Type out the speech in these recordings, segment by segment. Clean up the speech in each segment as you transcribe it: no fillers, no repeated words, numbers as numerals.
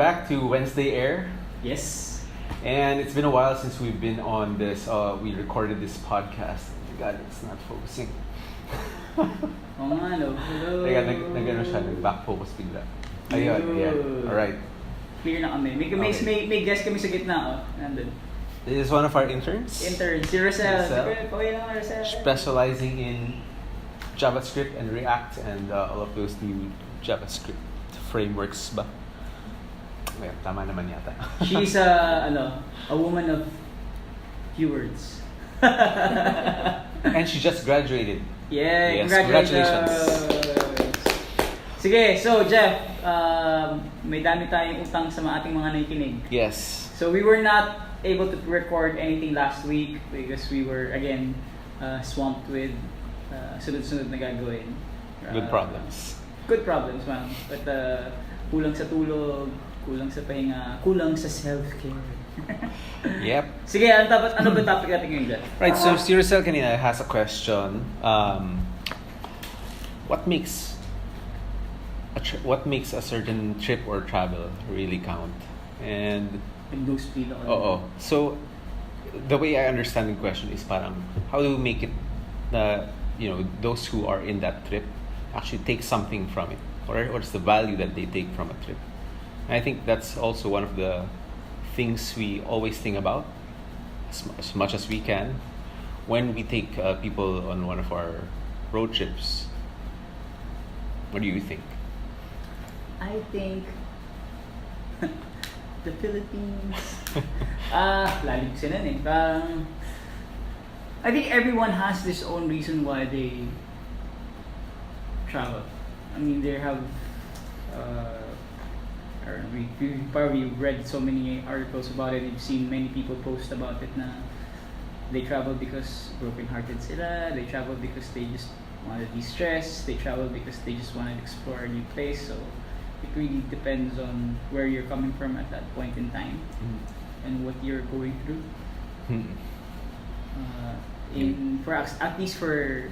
back to Wednesday Air. Yes. And it's been a while since we've been on this, we recorded this podcast. God, it's not focusing. Oo nga, no? Hello. Teka, nag-ano siya, nag-back focus bigla. Ayun, yeah. Alright. Clear na kami. May guest kami sa gitna, oh. Nandun. This is one of our interns. Si Rosel. Pawin lang, Rosel. Specializing in JavaScript and React and all of those new JavaScript frameworks ba? Ayan, tama naman yata. She's a woman of few words. And she just graduated. Yeah, yes, congratulations. Sige, so Jeff, may dami tayong utang sa ating mga nakikinig. Yes. So we were not able to record anything last week because we were again swamped with sunod-sunod na gagawin. Good problems. Good problems, ma'am. But kulang sa tulog, kulang sa pahinga, kulang sa self-care. Yep. Sige, ano ba topic natin ngayon dyan? Right, so si Rosel kanina has a question. What makes a certain trip or travel really count? And no speed ako. Oo. So the way I understand the question is parang how do we make it those who are in that trip actually take something from it, or what's the value that they take from a trip? And I think that's also one of the things we always think about as much as we can when we take people on one of our road trips. What do you think? I think the Philippines. Lalim kasi nun eh. I think everyone has this own reason why they travel. I mean, they have we probably read so many articles about it. You've seen many people post about it na they travel because broken-hearted sila. They travel because they just want to de-stress. They travel because they just want to explore a new place. So it really depends on where you're coming from at that point in time and what you're going through. At least for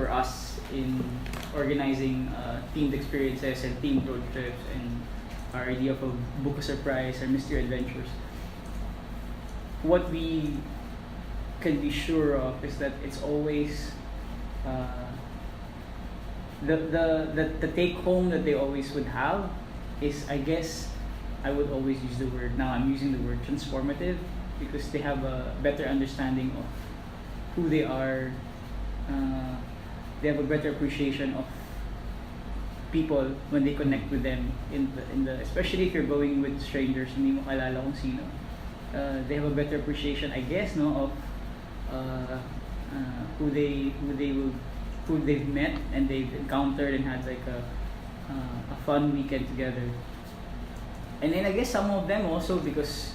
us in organizing themed experiences and themed road trips and our idea of a book a surprise or mystery adventures, what we can be sure of is that it's always the take home that they always would have is, I guess I would always use the word, now I'm using the word transformative, because they have a better understanding of who they are. They have a better appreciation of people when they connect with them in the especially if you're going with strangers, hindi mo kalala kung sino. They have a better appreciation, I guess, of who they've met and they've encountered and had like a fun weekend together. And then I guess some of them also because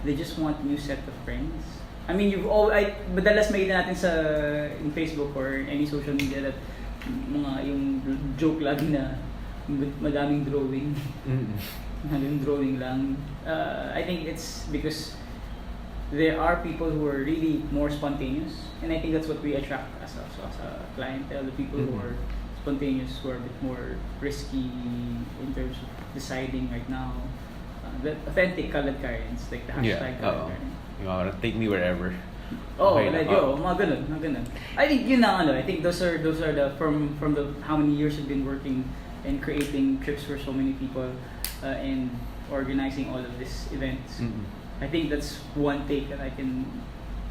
they just want new set of friends. I mean, madalas makita natin in Facebook or any social media that yung joke lagi na madaming drawing. Madaming drawing lang. I think it's because there are people who are really more spontaneous, and I think that's what we attract as a clientele, the people who are spontaneous, who are a bit more risky in terms of deciding right now. The authentic colored currents, like the hashtag colored currents. You want to take me wherever. Okay, like mga ganun. I think yun na I think those are the from the how many years we've been working and creating trips for so many people and organizing all of these events. I think that's one take that I can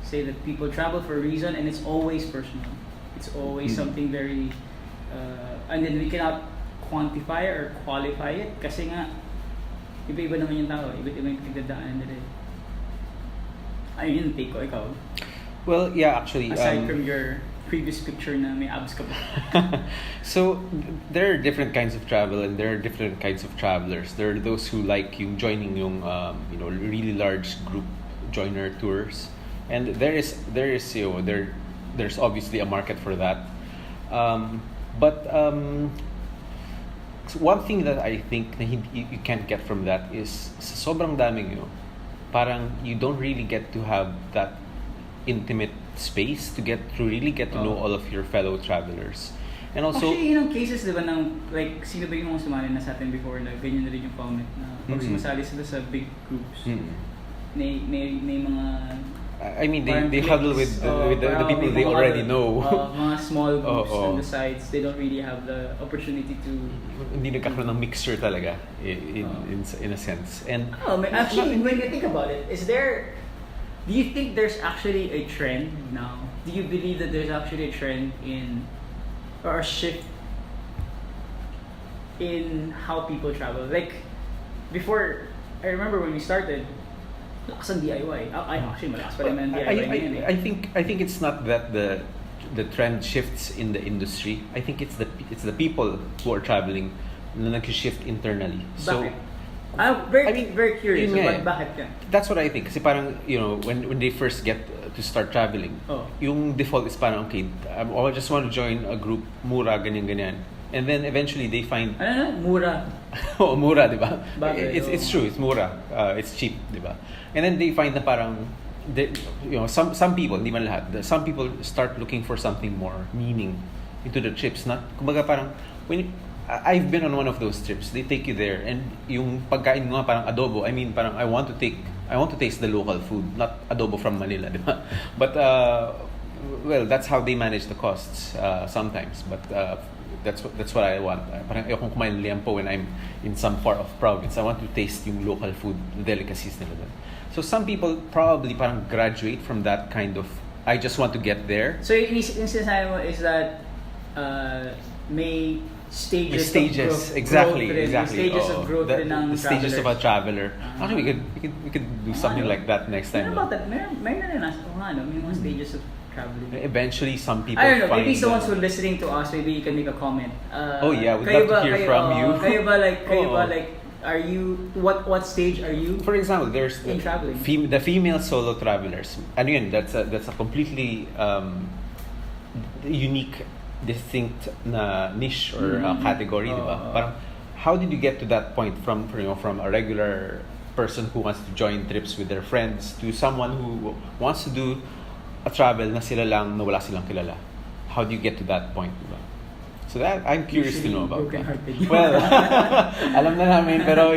say, that people travel for a reason, and it's always personal. It's always something very and then we cannot quantify or qualify it kasi nga iba-iba naman yung tao, iba-iba yung pinagdadaanan nila. Ayun yung take ko, ikaw. Well, yeah, actually. Aside from your previous picture na may abs ka pa. So, there are different kinds of travel and there are different kinds of travelers. There are those who like yung joining yung really large group joiner tours, and there's obviously a market for that. But one thing that I think na you can't get from that is sobrang daming parang you don't really get to have that intimate space to really get to know all of your fellow travelers. And also, actually, yun ang cases, di ba, ng, like, sino ba yung mga sumali na sa atin before na ganyan na rin yung comment na pag sumasali sila sa big groups, may mga I mean, they huddle with the people they already know. Mga small groups on the sides, they don't really have the opportunity to... Hindi nagkakaroon ng mixture talaga in a sense. And actually, when you think about it, do you think there's actually a trend now? Do you believe that there's actually a trend or a shift in how people travel? Like, before, I remember when we started, lakas ang DIY. Actually, malakas pa rin ang DIY. I think it's not that the trend shifts in the industry. I think it's the people who are traveling na nag-shift internally. So, bakit? Very curious. Bakit ka? That's what I think. Kasi parang, when they first get to start traveling, yung default is parang, okay, I just want to join a group, mura, ganyan. And then eventually they find... Mura. Mura, di ba? It's true, it's mura. It's cheap, di ba? And then they find na parang, some people, hindi man lahat, some people start looking for something more meaning into the trips. Kumbaga parang, I've been on one of those trips. They take you there, and yung pagkain nga parang adobo. I mean, parang I want to taste the local food, not adobo from Manila, di ba? But well, that's how they manage the costs sometimes. But that's what I want. Parang ayokong kumain ng liempo when I'm in some far off province. I want to taste yung local food, the delicacies nila doon. So some people probably parang graduate from that kind of, I just want to get there. So yung sinasabi mo is that may stages of growth, exactly. Stages of growth the stages of a traveler. Actually, we could do something like that next time. About that? May mga stages of traveling. Eventually, some people. I don't know. Maybe someone who's listening to us, maybe you can make a comment. We'd love to hear from you. Kayo ba are you what stage are you? For example, there's in traveling. The female solo travelers. And again, that's a completely unique, distinct na niche or category, di ba? Parang, how did you get to that point from a regular person who wants to join trips with their friends to someone who wants to do a travel na sila lang na wala silang kilala? How do you get to that point, di ba? So that I'm curious to know about. Well, alam na namin, pero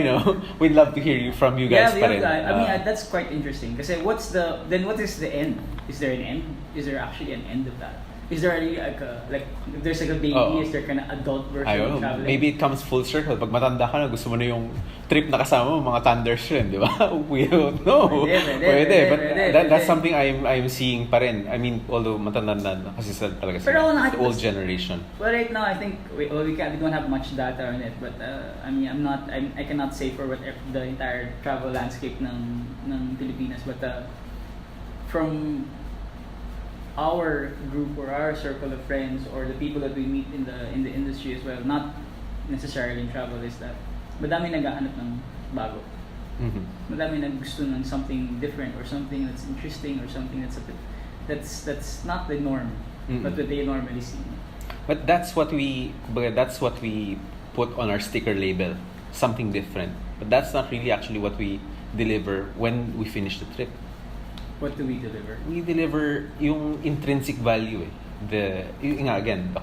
we'd love to hear from you guys. I mean, that's quite interesting. Kasi what is the end? Is there an end? Is there actually an end of that? Is there really if there's a baby, is there kind of adult version of traveling? Maybe it comes full circle. Pag matanda ka na, gusto mo na yung trip na kasama mo, mga thunders rin, di ba? We don't know. Pwede. But that's something I'm seeing pa rin. I mean, although matanda na kasi talaga sila. The old generation. Well, right now, I think we don't have much data on it. But I mean, I cannot say for what the entire travel landscape ng Pilipinas. But from our group or our circle of friends or the people that we meet in the industry as well, not necessarily in travel, is that madami naghahanap ng bago. Madami naggusto ng something different or something that's interesting or something that's not the norm, but what they normally see. But that's what we put on our sticker label, something different. But that's not really actually what we deliver when we finish the trip. What do we deliver? We deliver yung intrinsic value the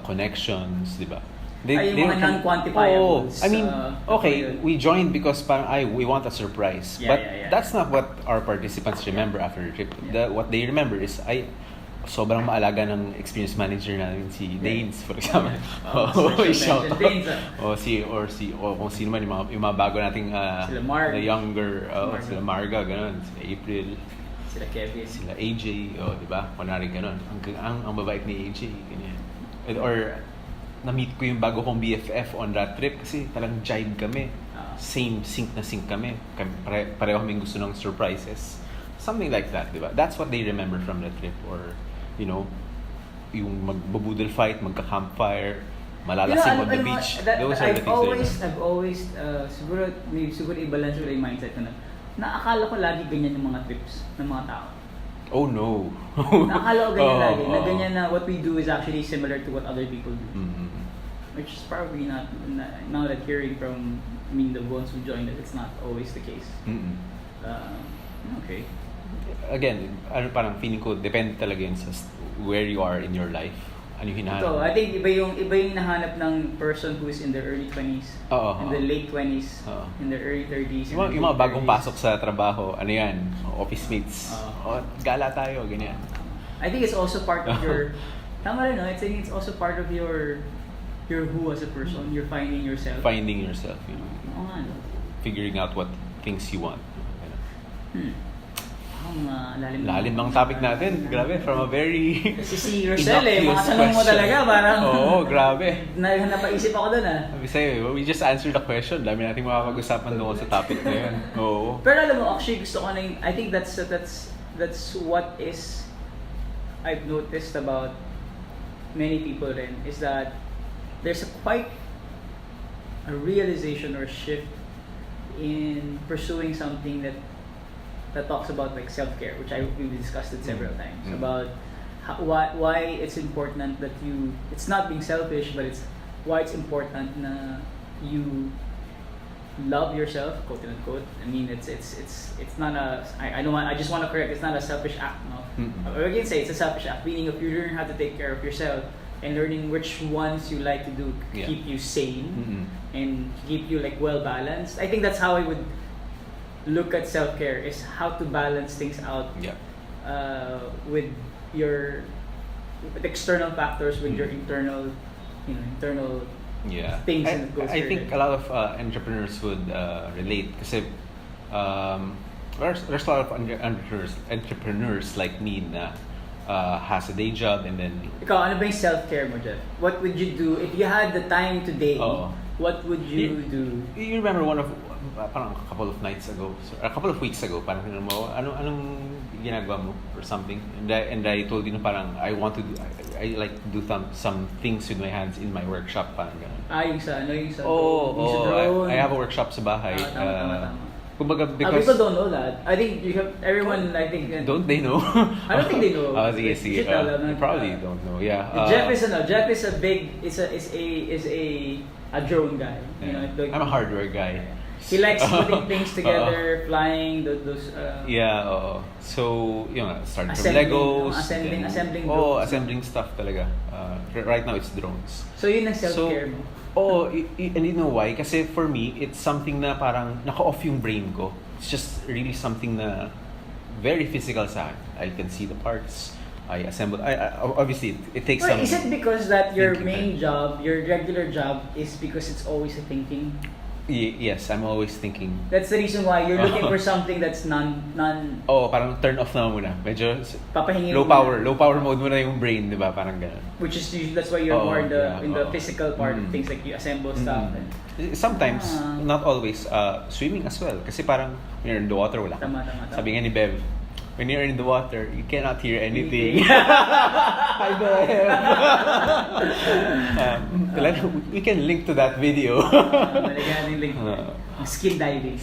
connections, di ba? Yung mga non-quantifiables. I mean, okay, we joined because we want a surprise. But that's not what our participants remember after the trip. What they remember is, sobrang maalaga ng experience manager namin si Danes, for example. Shout out. Kung sino man yung mga bago nating the younger, sila Marga, ganun, sila April. Sila Kevin. Sila AJ, di ba? Kunwari ganun. Ang babait ni AJ, ganyan. Or, na-meet ko yung bago kong BFF on that trip kasi talagang jive kami. Same, sync kami. Pareho kaming gusto ng surprises. Something like that, di ba? That's what they remember from the trip. Or, yung magbubudel fight, magka-campfire, malalasing on the beach. Those are the things I've always, siguro i-balance ko yung mindset ko na naakala ko lagi ganyan yung mga trips ng mga tao. Oh no. Naakala ko ganyan lagi. Na ganyan na what we do is actually similar to what other people do. Which is probably not, now that hearing from the ones who joined it, it's not always the case. Okay. Again, parang feeling ko, depende talaga yun sa where you are in your life. ano yung hinahanap. Ito, I think iba yung hinahanap ng person who is in their early 20s, in the late 20s, in their early 30s. Yung mga bagong pasok sa trabaho, ano yan, office mates. Gala tayo, ganyan. I think it's also part of your, tama rin, no? I think it's also part of your who as a person. You're finding yourself. Finding yourself, you know. Oo nga, no? Figuring out what things you want. Lalim ng topic natin. Grabe, from a very Kasi si Rosel mga tanong mo talaga, parang Oo, grabe. Napaisip ako dun Sabi sa'yo, we just answered the question. Dami natin makapag-usapan doon sa topic na yun. Oo. Pero alam mo, actually gusto ko na yung, I think that's what is I've noticed about many people rin, is that there's quite a realization or shift in pursuing something that talks about like self-care, which we discussed it several times, about why it's important that it's not being selfish, but it's why it's important na you love yourself, quote unquote. I mean, it's not a, I just want to correct, it's not a selfish act, no? Or again, say it's a selfish act, meaning if you learn how to take care of yourself and learning which ones you like to do keep you sane and keep you like well balanced. I think that's how I would look at self-care, is how to balance things out with your external factors, with your internal things that goes I think a lot of entrepreneurs would relate kasi there's a lot of entrepreneurs like me na has a day job and then Ikaw, ano ba yung self-care mo, Jeff? What would you do if you had the time today? What would you do? You remember parang a couple of nights ago, a couple of weeks ago, parang mo, anong ginagawa mo or something, and I told you na parang I like to do some things with my hands in my workshop, parang gano'n. Yung sa drone. I have a workshop sa bahay. Tama. Kumbaga, because people don't know that. I think everyone. I think don't they know? I don't think they know. Sige. They probably don't know. Yeah. Jeff is a big is a drone guy. You know, I'm a hardware guy. He likes putting things together, flying those. So starting from Legos, assembling. Assembling stuff talaga. Right now it's drones. So yun ang self-care mo. And you know why? Kasi for me, it's something na parang naka-off yung brain ko. It's just really something na very physical sa akin. I can see the parts. I assemble. Obviously, it takes some. Is it because that your main job, your regular job, is because it's always a thinking? Yes, I'm always thinking. That's the reason why you're looking for something that's non. Parang turn off na muna. Medyo papahingin low power mode muna yung brain, di ba? Parang ganun. Which is that's why you're more in the physical part of things, like you assemble stuff. And, sometimes, not always. Swimming as well. Kasi parang when you're in the water, wala. Tama. Sabi nga ni Bev, when you're in the water, you cannot hear anything. Hi, Bev. We can link to that video. Link. Skin diving.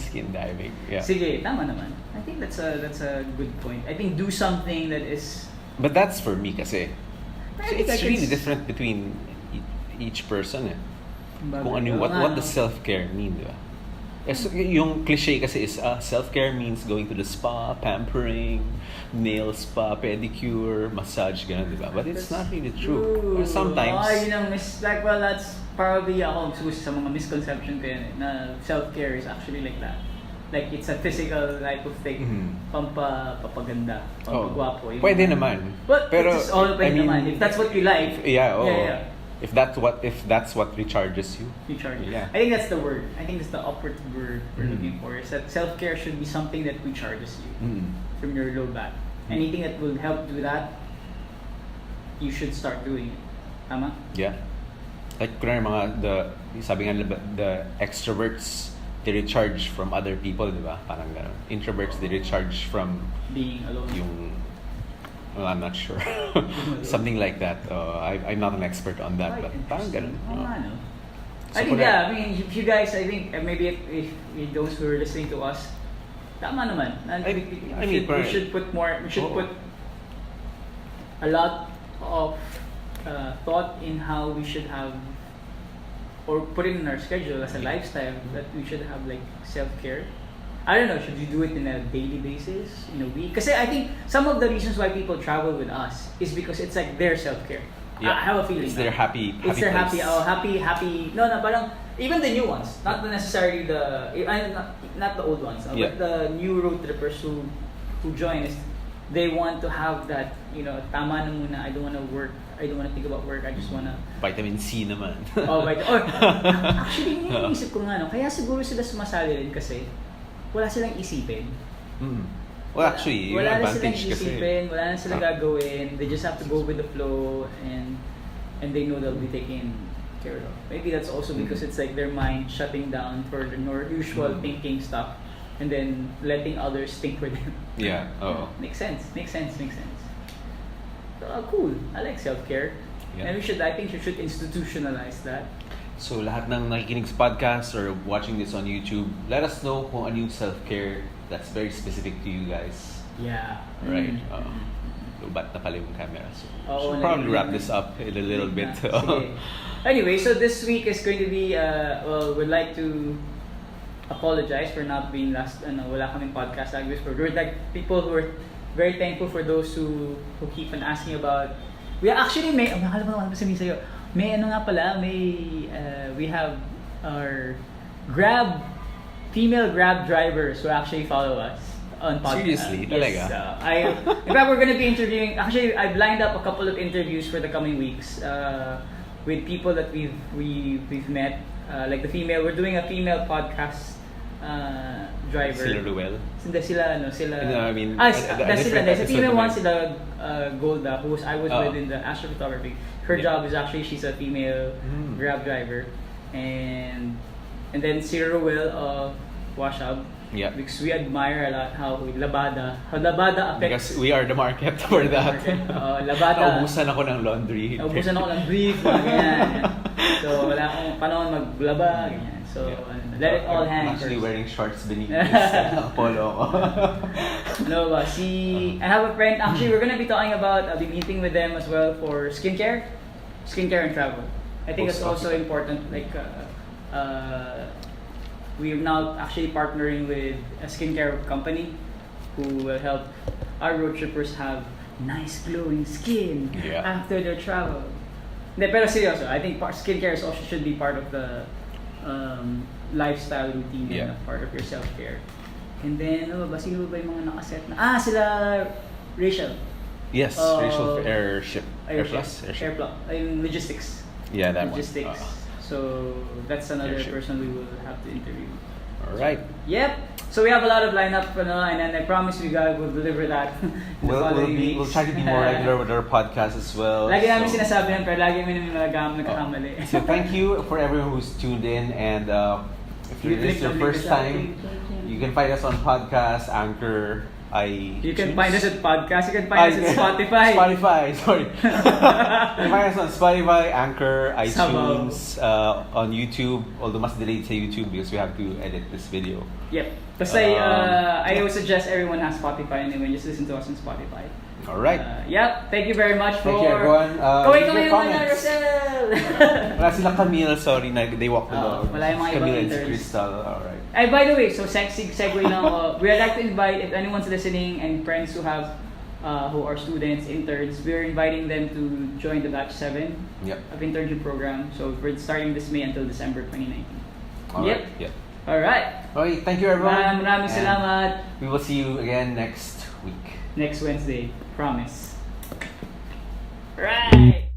Yeah. Sige, tama naman. I think that's a good point. I think do something that is. But that's for me kasi. So it's really different between each person. Kung ano, what does self-care mean, di ba? Yung cliche kasi is self-care means going to the spa, pampering, nail spa, pedicure, massage, gano'n, di ba? But it's not really true. Sometimes. That's probably ako sa mga misconception ko yan, na self-care is actually like that. Like it's a physical type of thing. Papaganda, pampagwapo. Pwede naman. But pero, it's all pwede naman. If that's what you like. Yeah. If that's what recharges you. Yeah. I think that's the word. I think that's the operative word we're looking for. Is that self-care should be something that recharges you from your low back. Anything that will help do that, you should start doing it. Tama? Yeah. Like sabi nga the extroverts, they recharge from other people, di ba? Parang gano'n. Introverts, they recharge from being alone. Well, I'm not sure. Something like that. I'm not an expert on that, but parang ganun. I think if you guys, maybe if those who are listening to us, tama naman. We should put a lot of thought in how we should have, or put it in our schedule as a lifestyle, that we should have like self-care. I don't know, should you do it in a daily basis, in a week? Because I think some of the reasons why people travel with us is because it's like their self-care. Yeah. I have a feeling. It's their happy It's their place. happy. No, parang even the new ones, not necessarily not the old ones, Yeah. but the new road trippers who join us. They want to have that, tama na muna. I don't want to work. I don't want to think about work. I just want to. Vitamin C naman. Actually, yung isip ko nga, no, kaya siguro sila sumasali rin kasi wala silang isipin. Well, actually, yung wala na advantage silang kasi. isipin, wala na silang gagawin. They just have to go with the flow and they know they'll be taken care of. Maybe that's also because it's like their mind shutting down for the usual thinking stuff and then letting others think for them. Yeah. Oh. Makes sense. So, cool. I like self-care. Yeah. And I think you should institutionalize that. So, lahat ng nakikinig sa podcast or watching this on YouTube, let us know kung ano yung self-care that's very specific to you guys. Yeah. Right? Lubat na pala yung camera. So, Oo, should probably wrap na. this up in a little bit. Sige. Anyway, so this week is going to be, we'd like to apologize for not being wala kaming podcast like this. We're like people who are very thankful for those who keep on asking about. We actually may, nakala mo naman sabihin sa'yo, may we have our female Grab drivers who actually follow us on podcast. Seriously? Yes. Talaga? In fact, we're going to be interviewing, actually I've lined up a couple of interviews for the coming weeks with people that we've met. Like we're doing a female podcast driver. Sila Ruel? Hindi sila. No, I mean, Sa female one, episode sila Golda, who I was with in the astrophotography. Her Yeah. job is actually, she's a female Grab driver. And then si Ruel of Washab. Yeah. Because we admire a lot how labada affects. Because we are the market for that. Labada. Naubusan ako ng laundry. Naubusan ako ng brief, ganyan. So, wala akong panahon maglaba, ganyan. So, let it all hang. I'm actually first. wearing shorts beneath this polo ko. I have a friend, actually we're gonna be talking about, I'll be meeting with them as well for skincare and travel. I think it's also important, we're now actually partnering with a skincare company who will help our road trippers have nice glowing skin after their travel. Pero seryoso, I think skincare also should be part of the lifestyle routine and a part of your self-care. And then, sino ba yung mga nakaset na? Sila Rachel. Yes, Rachel Airship. Airplus. Logistics. Yeah, that Logistics. one. So, that's another Airship. person we will have to interview. Alright. Yep. So we have a lot of lineup, and then I promise you guys will deliver that. We'll try to be more regular with our podcast as well. Lagi namin sinasabi yan, pero lagi namin nagkakamali. So thank you for everyone who's tuned in, and if this is your first time, you can find us on podcast, Anchor, You can find us at podcast. You can find us at Spotify. Sorry. You can find us on Spotify, Anchor, iTunes, on YouTube. Although mas delayed sa YouTube because we have to edit this video. Yep. Basta I would suggest everyone has Spotify anyway. Just listen to us on Spotify. Alright. Yep. Thank you very much for... Thank you, everyone. Wait, leave your comments. Rosel! Wala sila Camille, sorry, they walk the dog. Wala yung mga ibang Camille and si interns. Crystal, alright. By the way, so segue lang. We'd like to invite, if anyone's listening and friends who have, who are students, interns, we're inviting them to join the Batch 7 of internship program. So we're starting this May until December 2019. Alright. Yep. Alright. Okay, thank you, everyone. Maraming salamat. We will see you again next week. Next Wednesday. Promise. Right.